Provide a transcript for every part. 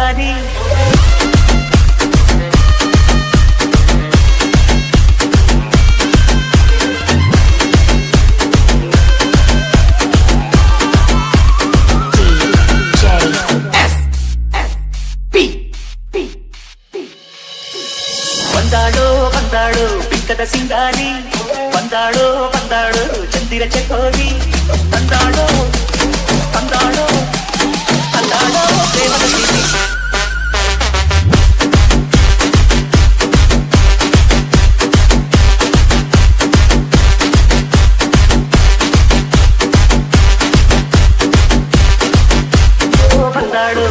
ಸಿಂಗಾರಿ ಬಂದಾಳೋ ಬಂದಾಳು ಬಿಕ್ಕದ ಸಿಂಗಾರಿ ಬಂದಾಳೋ ಬಂದಾಳು ಚಂದಿರ ಚಕೋರಿ ಬಂದಾಳೋ ಬಂದಾಳೋ ಬಂದಾಳೋ ಪ್ರೇಮದ ಸೀತೆ ಬಂದಾಳು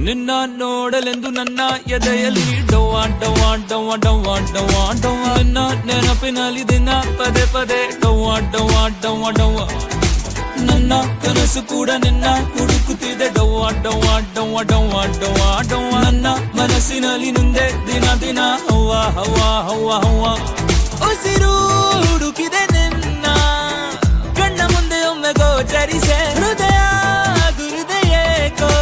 ನಿನ್ನ ನೋಡಲೆಂದು ನನ್ನ ಎದೆಯಲ್ಲಿ ಡವ್ವಾ ಡವ್ವಾ ಡವ್ವಾ ಡವ್ವಾ ಡವ್ವಾ ಡವ್ವಾ ನಿನ್ನ ನೆನಪಿನಲ್ಲಿ ದಿನ ಪದೇ ಪದೇ ಡವ್ವಾ ಡವ್ವಾ ಡವ್ವಾ ಡವ್ವಾ ನನ್ನ ಕನಸು ಕೂಡ ನಿನ್ನ ಹುಡುಕುತ್ತಿದೆ ಡವ್ವಾ ಡವ್ವಾ ಡವ್ವಾ ಡವ್ವಾ ಡವ್ವಾ ಡವ್ವಾ ನನ್ನ ಮನಸ್ಸಿನಲ್ಲಿ ನಿಂದೆ ದಿನ ದಿನ ಹವ್ವ ಹವ್ವ ಹವ್ವ ಹವ್ವ ಉಸಿರು ಹುಡುಕಿದೆ ನಿನ್ನ ಕಣ್ಣ ಮುಂದೆ ಒಮ್ಮೆ ಗೋಚರಿಸೆ ಹೃದಯ ಗುರುದಯೇಕೋ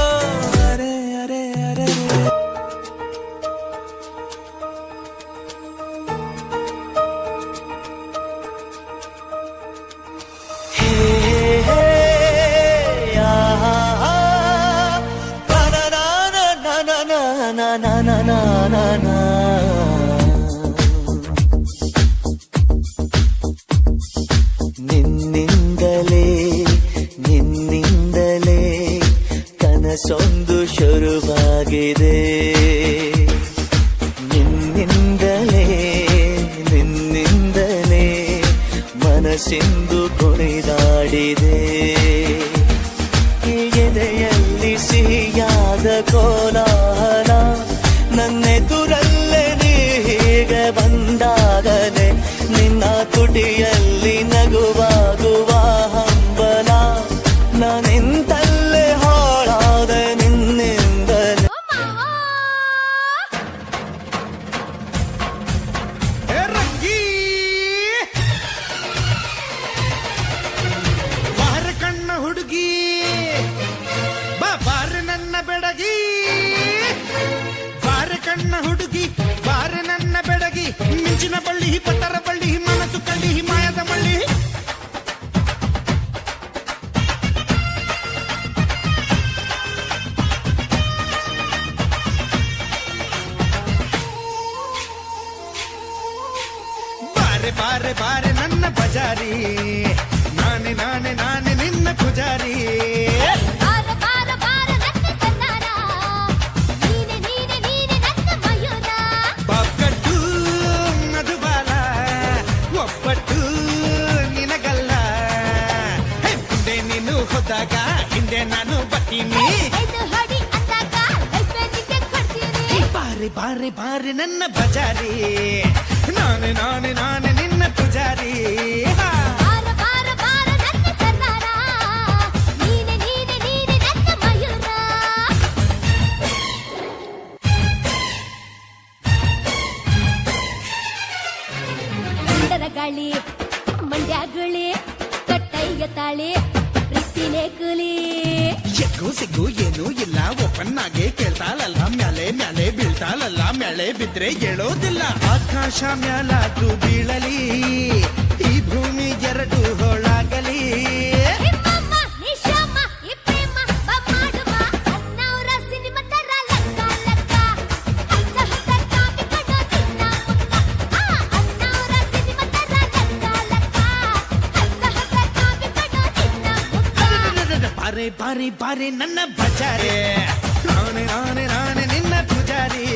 ನಿನ್ನಿಂದಲೇ ನಿನ್ನಿಂದಲೇ ಕನಸೊಂದು ಶುರುವಾಗಿದೆ ನಿನ್ನಿಂದಲೇ ನಿನ್ನಿಂದಲೇ ಮನಸ್ಸಿಂದು ಕುಣಿದಾಡಿದೆ ಎದೆಯಲ್ಲಿ ಸಿಹಿಯಾದ ಕೋಲಾಹಲ ನನ್ನೆದುರಲ್ಲೇ ನೀ ಹೀಗೆ ಬಂದಾಗಲೇ ನಿನ್ನ ತುಟಿಯಲ್ಲಿ ನಗುವಾಗುವ ಹಂಬಲ ನಾನಿಂತಲ್ಲೇ ಹಾಳಾದ ನಿನ್ನಿಂದಲೇ ಬಾರ ಕಣ್ಣ ಹುಡುಗಿ ಬಾರ ನನ್ನ ಬೆಡಗಿ ಬಾರ ಕಣ್ಣ ಹುಡುಗಿ ಬಾರ ನನ್ನ ಬೆಡಗಿ ಮಿಂಚಿನ ಬಳ್ಳಿ ಪತ್ತರ ಬಳ್ಳಿ ಮನಸ್ಸು ಕಳ್ಳಿ ಮಾಯದ ಮಳ್ಳಿ ಬಾರೆ ಬಾರೆ ಬಾರೆ ನನ್ನ ಬಜಾರಿ ನಾನೇ ನಾನೇ ನಾನೇ ನಿನ್ನ ಪೂಜಾರಿ ಪಕ್ಕಟ್ಟು ಮಧುಬಾಲ ಒಪ್ಪಟ್ಟು ನಿನಗಲ್ಲ ಹಿಂದೆ ನೀನು ಹೋದಾಗ ಹಿಂದೆ ನಾನು ಬರ್ತೀನಿ ಬಾರೆ ಬಾರೆ ಬಾರೆ ನನ್ನ ಬಜಾರಿ ನಾನೇ ನಾನೇ ನಾನೇ ನಿನ್ನ ಪೂಜಾರಿ ಗಾಳಿ ಮಂಡ್ಯಗಳೇ ಕಟ್ಟೈಯ ತಾಳೆ ಪ್ರೀತಿನೇ ಕುಲಿ ಎಗ್ಗು ಸಿಗ್ಗು ಏನೂ ಇಲ್ಲ ಓಪನ್ ಆಗಿ ಕೇಳ್ತಾಳಲ್ಲ ಮ್ಯಾಲೆ ಮ್ಯಾಲೆ ಬೀಳ್ತಾಳಲ್ಲ ಮ್ಯಾಲೆ ಬಿದ್ರೆ ಹೇಳೋದಿಲ್ಲ ಆಕಾಶ ಮ್ಯಾಲಾದ್ರೂ ಬೀಳಲಿ ಈ ಭೂಮಿ ಎರಡು ಹೋಳಾಗಲಿ ಬಾರೆ ಬಾರೆ ಬಾರೆ ನನ್ನ ಬಜಾರೆ ನಾನೇ ನಾನೇ ನಾನೇ ನಿನ್ನ ಪೂಜಾರಿ